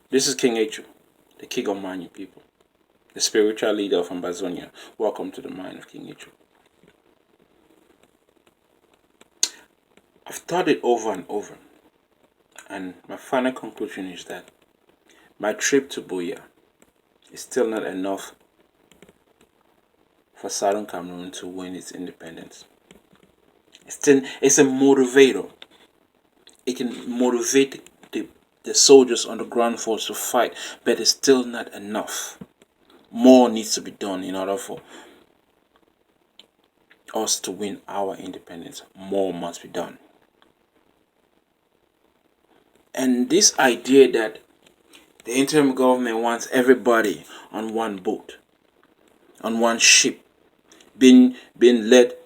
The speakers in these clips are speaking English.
This is King H, the King of Mining People, the spiritual leader of Ambazonia. Welcome to the Mind of King H. I've thought it over and over, and my final conclusion is that my trip to Buea is still not enough for Southern Cameroon to win its independence. It's a motivator. It can motivate the soldiers on the ground force to fight, but it's still not enough. More needs to be done in order for us to win our independence. More must be done. And this idea that the interim government wants everybody on one boat, on one ship, being led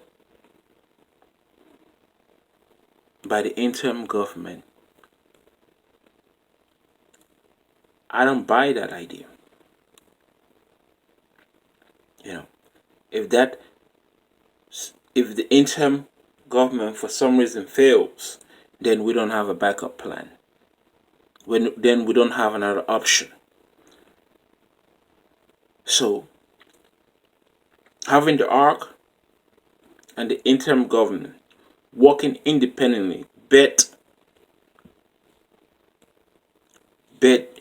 by the interim government, I don't buy that idea. If the interim government for some reason fails, then we don't have a backup plan. Then we don't have another option. So having the ARC and the interim government working independently, but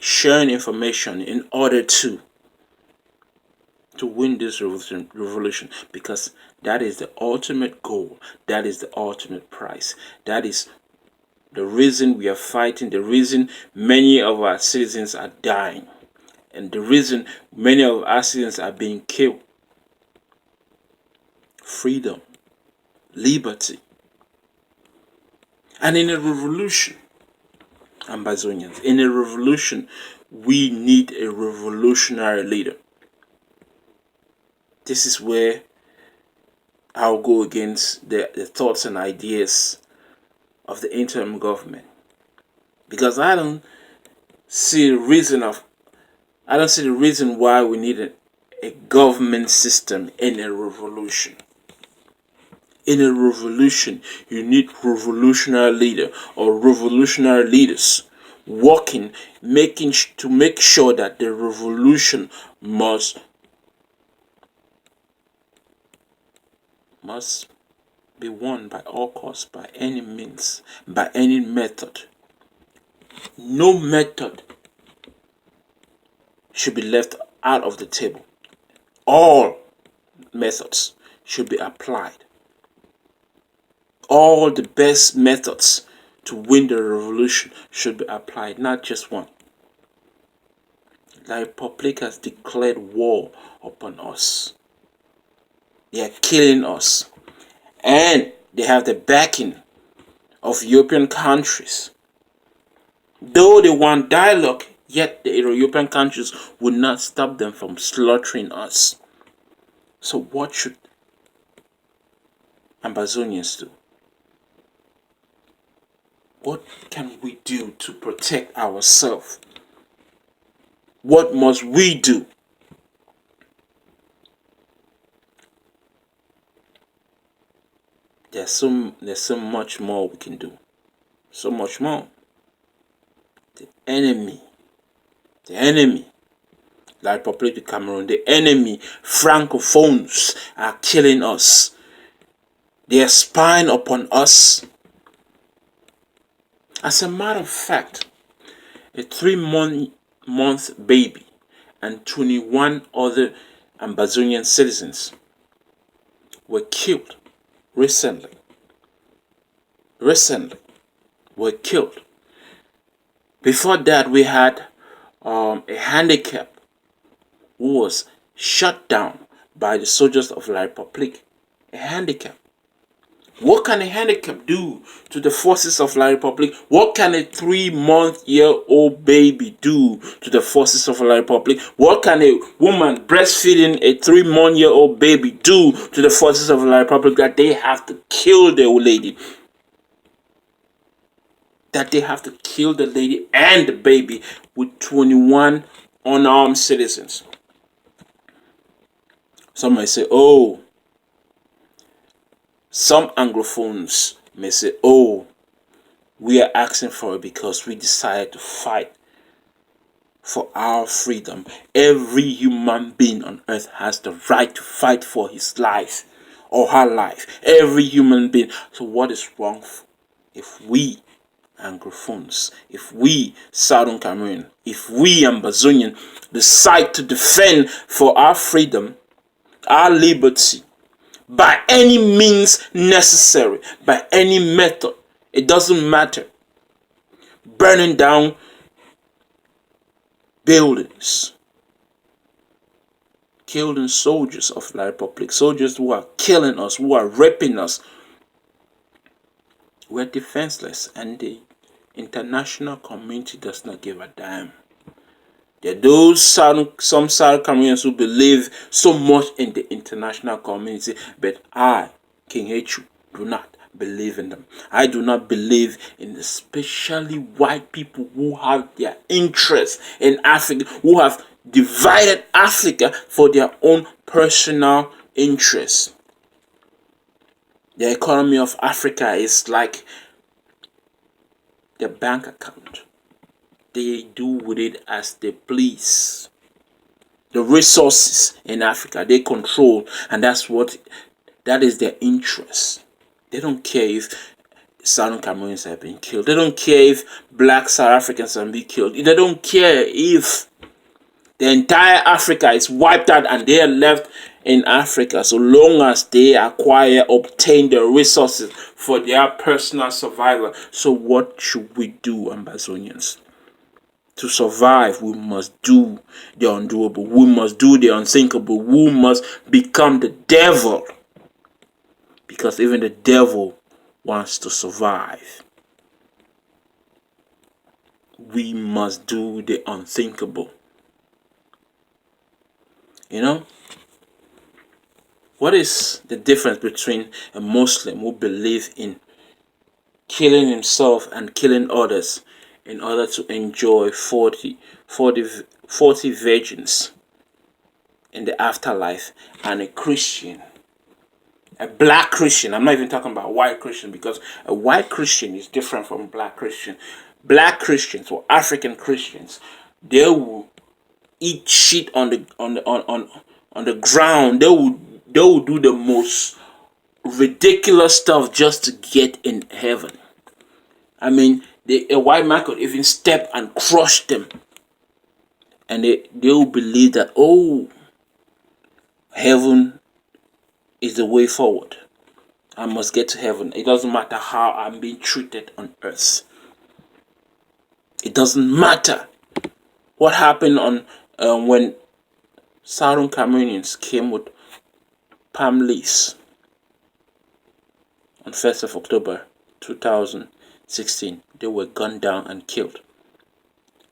sharing information in order to win this revolution, because that is the ultimate goal, that is the ultimate prize, that is the reason we are fighting, the reason many of our citizens are dying, and the reason many of our citizens are being killed. Freedom, liberty. And in a revolution, Ambazonians, in a revolution, we need a revolutionary leader. This is where I'll go against the thoughts and ideas of the interim government, because I don't see the reason why we need a government system in a revolution. In a revolution, you need revolutionary leader or revolutionary leaders working, to make sure that the revolution must be won by all costs, by any means, by any method. No method should be left out of the table. All methods should be applied. All the best methods to win the revolution should be applied, not just one. The Republic has declared war upon us. They are killing us. And they have the backing of European countries. Though they want dialogue, yet the European countries would not stop them from slaughtering us. So what should Ambazonians do? What can we do to protect ourselves? What must we do? There's so much more we can do. So much more. The enemy, La Republic of Cameroon, the enemy, Francophones, are killing us. They are spying upon us. As a matter of fact, a 3-month baby and 21 other Ambazonian citizens were killed recently. Were killed. Before that, we had a handicap who was shot down by the soldiers of La Republique. A handicap. What can a handicap do to the forces of La Republique? What can a 3-month-old baby do to the forces of La Republique? What can a woman breastfeeding a 3-month-old baby do to the forces of La Republique, that they have to kill the old lady? That they have to kill the lady and the baby with 21 unarmed citizens. Some might say, oh, some Anglophones may say, oh, we are asking for it because we decided to fight for our freedom. Every human being on earth has the right to fight for his life or her life. Every human being. So what is wrong if we Anglophones, if we Southern Cameroon, if we Ambazonian decide to defend for our freedom, our liberty, by any means necessary, by any method, it doesn't matter. Burning down buildings, killing soldiers of the Republic, soldiers who are killing us, who are raping us. We're defenseless, and the international community does not give a damn. There are those some South Cameroonians who believe so much in the international community, but I, King Hechu, do not believe in them. I do not believe in especially white people who have their interests in Africa, who have divided Africa for their own personal interests. The economy of Africa is like their bank account. They do with it as they please. The resources in Africa they control, and that is their interest. They don't care if Southern Cameroonians have been killed. They don't care if black South Africans have been killed. They don't care if the entire Africa is wiped out and they are left in Africa, so long as they obtain the resources for their personal survival. So what should we do, Ambazonians? To survive, we must do the undoable. We must do the unthinkable. We must become the devil. Because even the devil wants to survive. We must do the unthinkable. You know? What is the difference between a Muslim who believes in killing himself and killing others in order to enjoy 40 virgins in the afterlife, and a Christian, a black Christian? I'm not even talking about white Christian, because a white Christian is different from a black Christian. Black Christians or African Christians, they will eat shit on the ground. They will do the most ridiculous stuff just to get in heaven. I mean, a white man could even step and crush them, and they will believe that, oh, heaven is the way forward. I must get to heaven. It doesn't matter how I'm being treated on earth. It doesn't matter what happened on when Southern Cameroonians came with palm leaves on 1st of October 2016. They were gunned down and killed.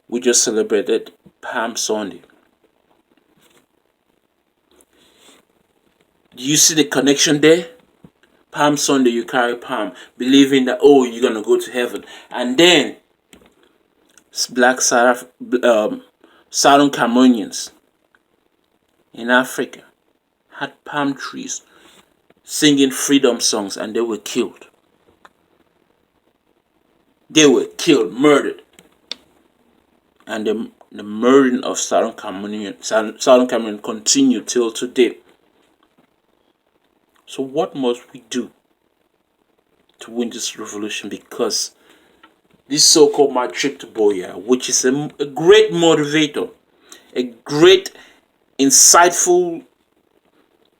We just celebrated Palm Sunday. Do you see the connection there? Palm Sunday, you carry palm, believing that, oh, you're going to go to heaven. And then, black Southern Cameroonians in Africa had palm trees singing freedom songs, and they were killed. They were killed, murdered. And the murdering of Southern Cameroon continued till today. So what must we do to win this revolution? Because this so-called my trip to Buea, which is a great motivator, a great insightful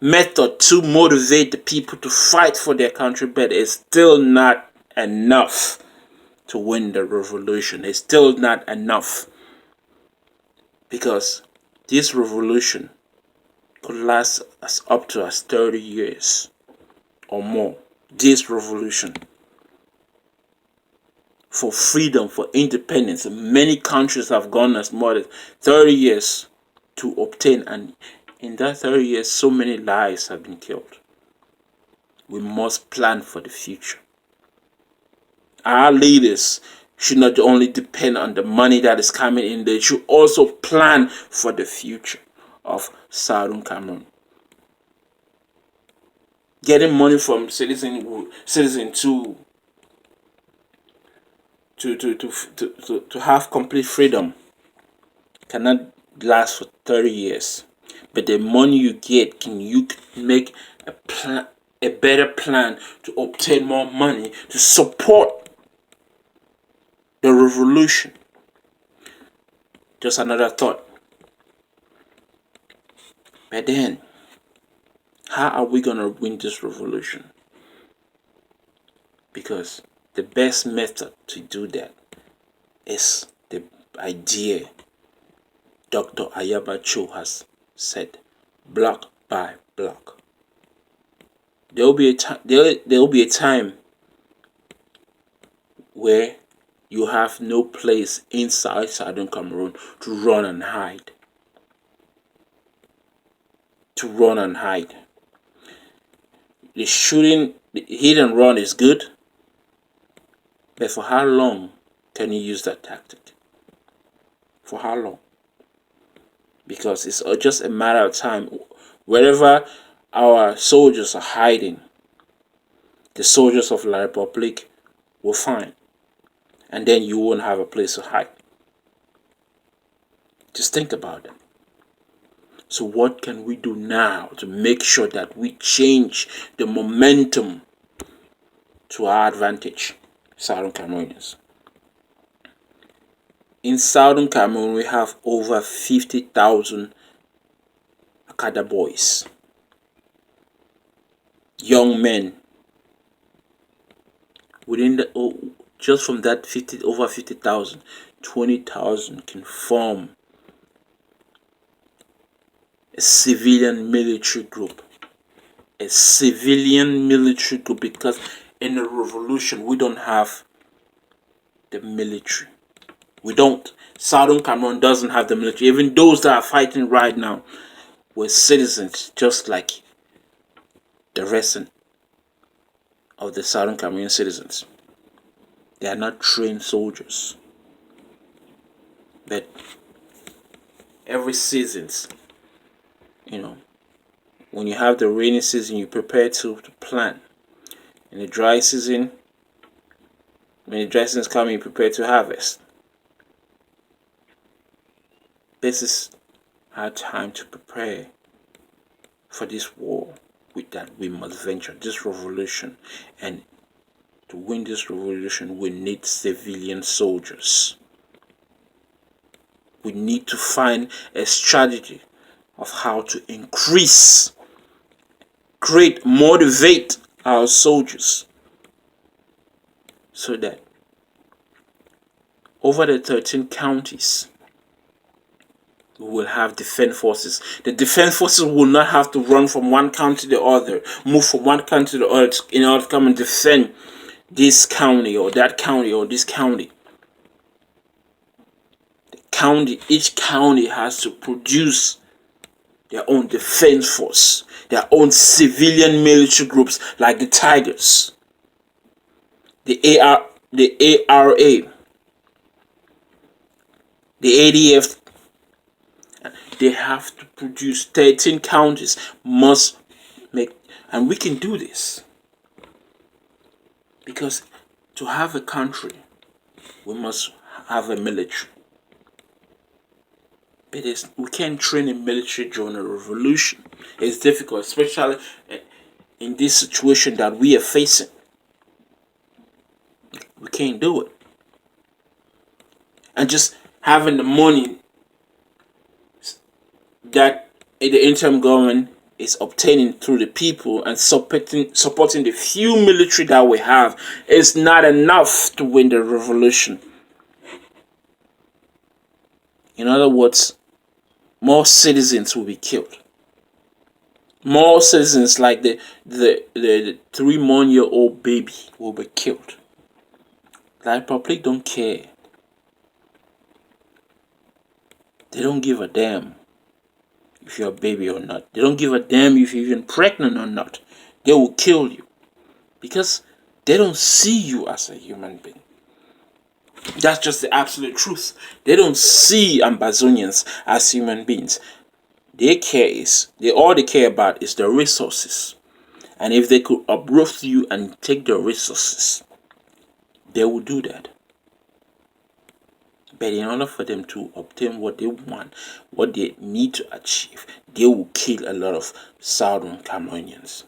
method to motivate the people to fight for their country, but it's still not enough to win the revolution. It's still not enough, because this revolution could last us up to 30 years or more. This revolution for freedom, for independence, many countries have gone as more than 30 years to obtain, and in that 30 years so many lives have been killed. We must plan for the future. Our leaders should not only depend on the money that is coming in, they should also plan for the future of Southern Cameroon. Getting money from citizens to have complete freedom cannot last for 30 years. But the money you get, you can make a better plan to obtain more money to support the revolution. Just another thought. But then, how are we gonna win this revolution? Because the best method to do that is the idea Dr. Ayaba Cho has said, block by block. There will be a time where you have no place inside Southern Cameroon to run and hide. The hit and run is good, but for how long can you use that tactic? For how long? Because it's just a matter of time. Wherever our soldiers are hiding, the soldiers of La Republique will find. And then you won't have a place to hide. Just think about it. So what can we do now to make sure that we change the momentum to our advantage, Southern Cameroonians? In Southern Cameroon, we have over 50,000 Akada boys, young men. Just from that over 50,000, 20,000 can form a civilian military group. Because in a revolution, we don't have the military. We don't. Southern Cameroon doesn't have the military. Even those that are fighting right now were citizens, just like the rest of the Southern Cameroon citizens. They are not trained soldiers. But every season, when you have the rainy season, you prepare to plant. In the dry season, when the dry season is coming, you prepare to harvest. This is our time to prepare for this war. With that, we must venture this revolution. And to win this revolution, we need civilian soldiers. We need to find a strategy of how to motivate our soldiers, so that over the 13 counties, we will have defense forces. The defense forces will not have to run from one county to the other, move from one county to the other in order to come and defend this county or that county or this county. Each county has to produce their own defense force, their own civilian military groups like the Tigers, the ARA, the ADF. They have to produce. 13 counties must make, and we can do this. Because to have a country, we must have a military. But we can't train a military during a revolution. It's difficult, especially in this situation that we are facing. We can't do it. And just having the money that the interim government is obtaining through the people and supporting the few military that we have is not enough to win the revolution. In other words, more citizens will be killed. More citizens, like the 3-month-old baby, will be killed. The public don't care. They don't give a damn if you're a baby or not. They don't give a damn if you're even pregnant or not. They will kill you because they don't see you as a human being. That's just the absolute truth. They don't see Ambazonians as human beings. All they care about is the resources. And if they could uproot you and take the resources, they will do that. But in order for them to obtain what they want, what they need to achieve, they will kill a lot of Southern Cameroonians.